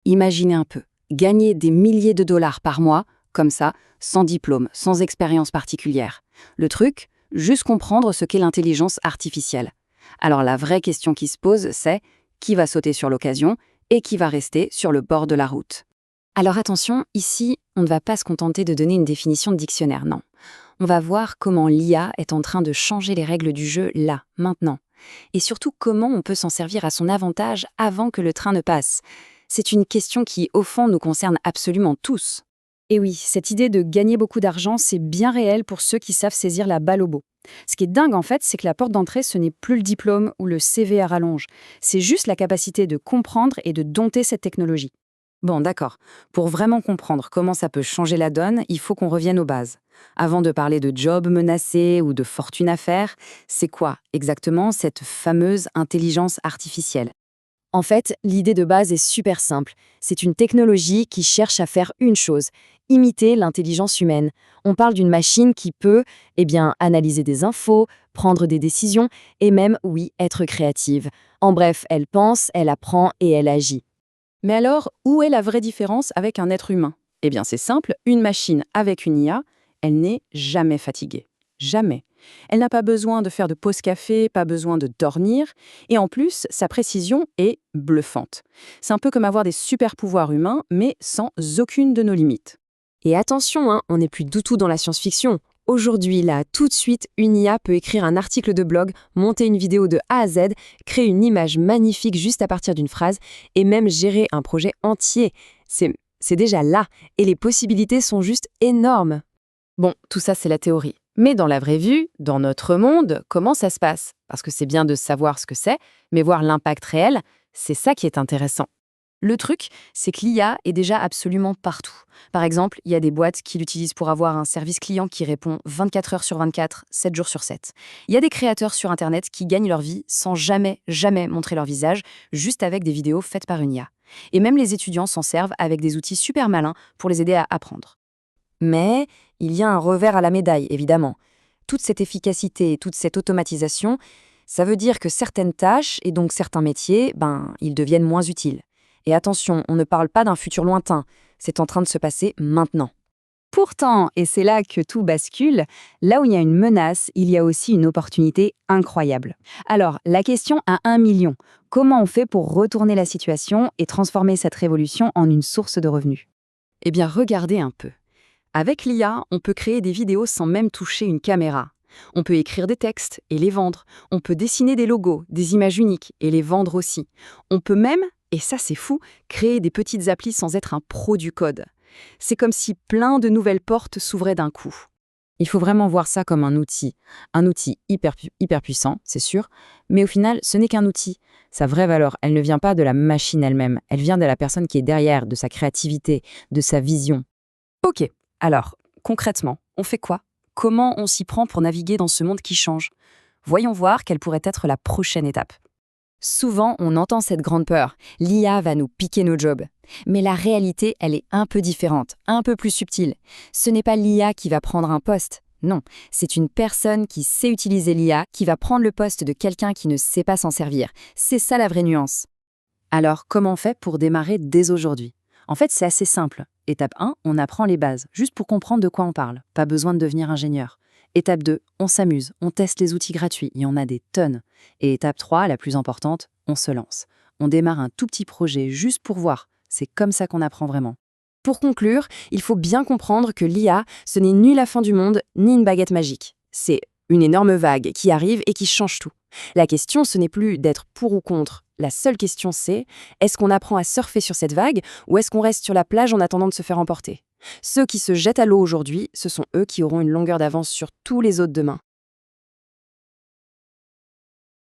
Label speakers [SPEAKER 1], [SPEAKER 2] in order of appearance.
[SPEAKER 1] Imaginez un peu, gagner des milliers de dollars par mois, comme ça, sans diplôme, sans expérience particulière. Le truc, juste comprendre ce qu'est l'intelligence artificielle. Alors la vraie question qui se pose, c'est qui va sauter sur l'occasion et qui va rester sur le bord de la route. Alors attention, ici, on ne va pas se contenter de donner une définition de dictionnaire, non. On va voir comment l'IA est en train de changer les règles du jeu là, maintenant. Et surtout comment on peut s'en servir à son avantage avant que le train ne passe. C'est une question qui, au fond, nous concerne absolument tous. Et oui, cette idée de gagner beaucoup d'argent, c'est bien réel pour ceux qui savent saisir la balle au beau. Ce qui est dingue en fait, c'est que la porte d'entrée, ce n'est plus le diplôme ou le CV à rallonge. C'est juste la capacité de comprendre et de dompter cette technologie. Bon, d'accord. Pour vraiment comprendre comment ça peut changer la donne, il faut qu'on revienne aux bases. Avant de parler de job menacé ou de fortune à faire, c'est quoi exactement cette fameuse intelligence artificielle? En fait, l'idée de base est super simple. C'est une technologie qui cherche à faire une chose, imiter l'intelligence humaine. On parle d'une machine qui peut, analyser des infos, prendre des décisions et même, oui, être créative. En bref, elle pense, elle apprend et elle agit. Mais alors, où est la vraie différence avec un être humain? Eh bien, c'est simple, une machine avec une IA, elle n'est jamais fatiguée. Jamais. Elle n'a pas besoin de faire de pause café, pas besoin de dormir, et en plus, sa précision est bluffante. C'est un peu comme avoir des super pouvoirs humains, mais sans aucune de nos limites. Et attention, on n'est plus du tout dans la science-fiction. Aujourd'hui, là, tout de suite, une IA peut écrire un article de blog, monter une vidéo de A à Z, créer une image magnifique juste à partir d'une phrase, et même gérer un projet entier. C'est déjà là, et les possibilités sont juste énormes. Bon, tout ça, c'est la théorie. Mais dans la vraie vie, dans notre monde, comment ça se passe? Parce que c'est bien de savoir ce que c'est, mais voir l'impact réel, c'est ça qui est intéressant. Le truc, c'est que l'IA est déjà absolument partout. Par exemple, il y a des boîtes qui l'utilisent pour avoir un service client qui répond 24 heures sur 24, 7 jours sur 7. Il y a des créateurs sur Internet qui gagnent leur vie sans jamais montrer leur visage, juste avec des vidéos faites par une IA. Et même les étudiants s'en servent avec des outils super malins pour les aider à apprendre. Mais il y a un revers à la médaille, évidemment. Toute cette efficacité et toute cette automatisation, ça veut dire que certaines tâches et donc certains métiers, ils deviennent moins utiles. Et attention, on ne parle pas d'un futur lointain, c'est en train de se passer maintenant. Pourtant, et c'est là que tout bascule, là où il y a une menace, il y a aussi une opportunité incroyable. Alors, la question à 1 million, comment on fait pour retourner la situation et transformer cette révolution en une source de revenus? Eh bien, regardez un peu. Avec l'IA, on peut créer des vidéos sans même toucher une caméra. On peut écrire des textes et les vendre. On peut dessiner des logos, des images uniques et les vendre aussi. On peut même, et ça c'est fou, créer des petites applis sans être un pro du code. C'est comme si plein de nouvelles portes s'ouvraient d'un coup. Il faut vraiment voir ça comme un outil hyper puissant, c'est sûr, mais au final, ce n'est qu'un outil. Sa vraie valeur, elle ne vient pas de la machine elle-même, elle vient de la personne qui est derrière, de sa créativité, de sa vision. Ok. Alors, concrètement, on fait quoi? Comment on s'y prend pour naviguer dans ce monde qui change? Voyons voir quelle pourrait être la prochaine étape. Souvent, on entend cette grande peur. L'IA va nous piquer nos jobs. Mais la réalité, elle est un peu différente, un peu plus subtile. Ce n'est pas l'IA qui va prendre un poste. Non, c'est une personne qui sait utiliser l'IA qui va prendre le poste de quelqu'un qui ne sait pas s'en servir. C'est ça la vraie nuance. Alors, comment on fait pour démarrer dès aujourd'hui? En fait, c'est assez simple. Étape 1, on apprend les bases, juste pour comprendre de quoi on parle. Pas besoin de devenir ingénieur. Étape 2, on s'amuse, on teste les outils gratuits, il y en a des tonnes. Et étape 3, la plus importante, on se lance. On démarre un tout petit projet juste pour voir. C'est comme ça qu'on apprend vraiment. Pour conclure, il faut bien comprendre que l'IA, ce n'est ni la fin du monde, ni une baguette magique. C'est une énorme vague qui arrive et qui change tout. La question, ce n'est plus d'être pour ou contre. La seule question, c'est est-ce qu'on apprend à surfer sur cette vague ou est-ce qu'on reste sur la plage en attendant de se faire emporter? Ceux qui se jettent à l'eau aujourd'hui, ce sont eux qui auront une longueur d'avance sur tous les autres demain.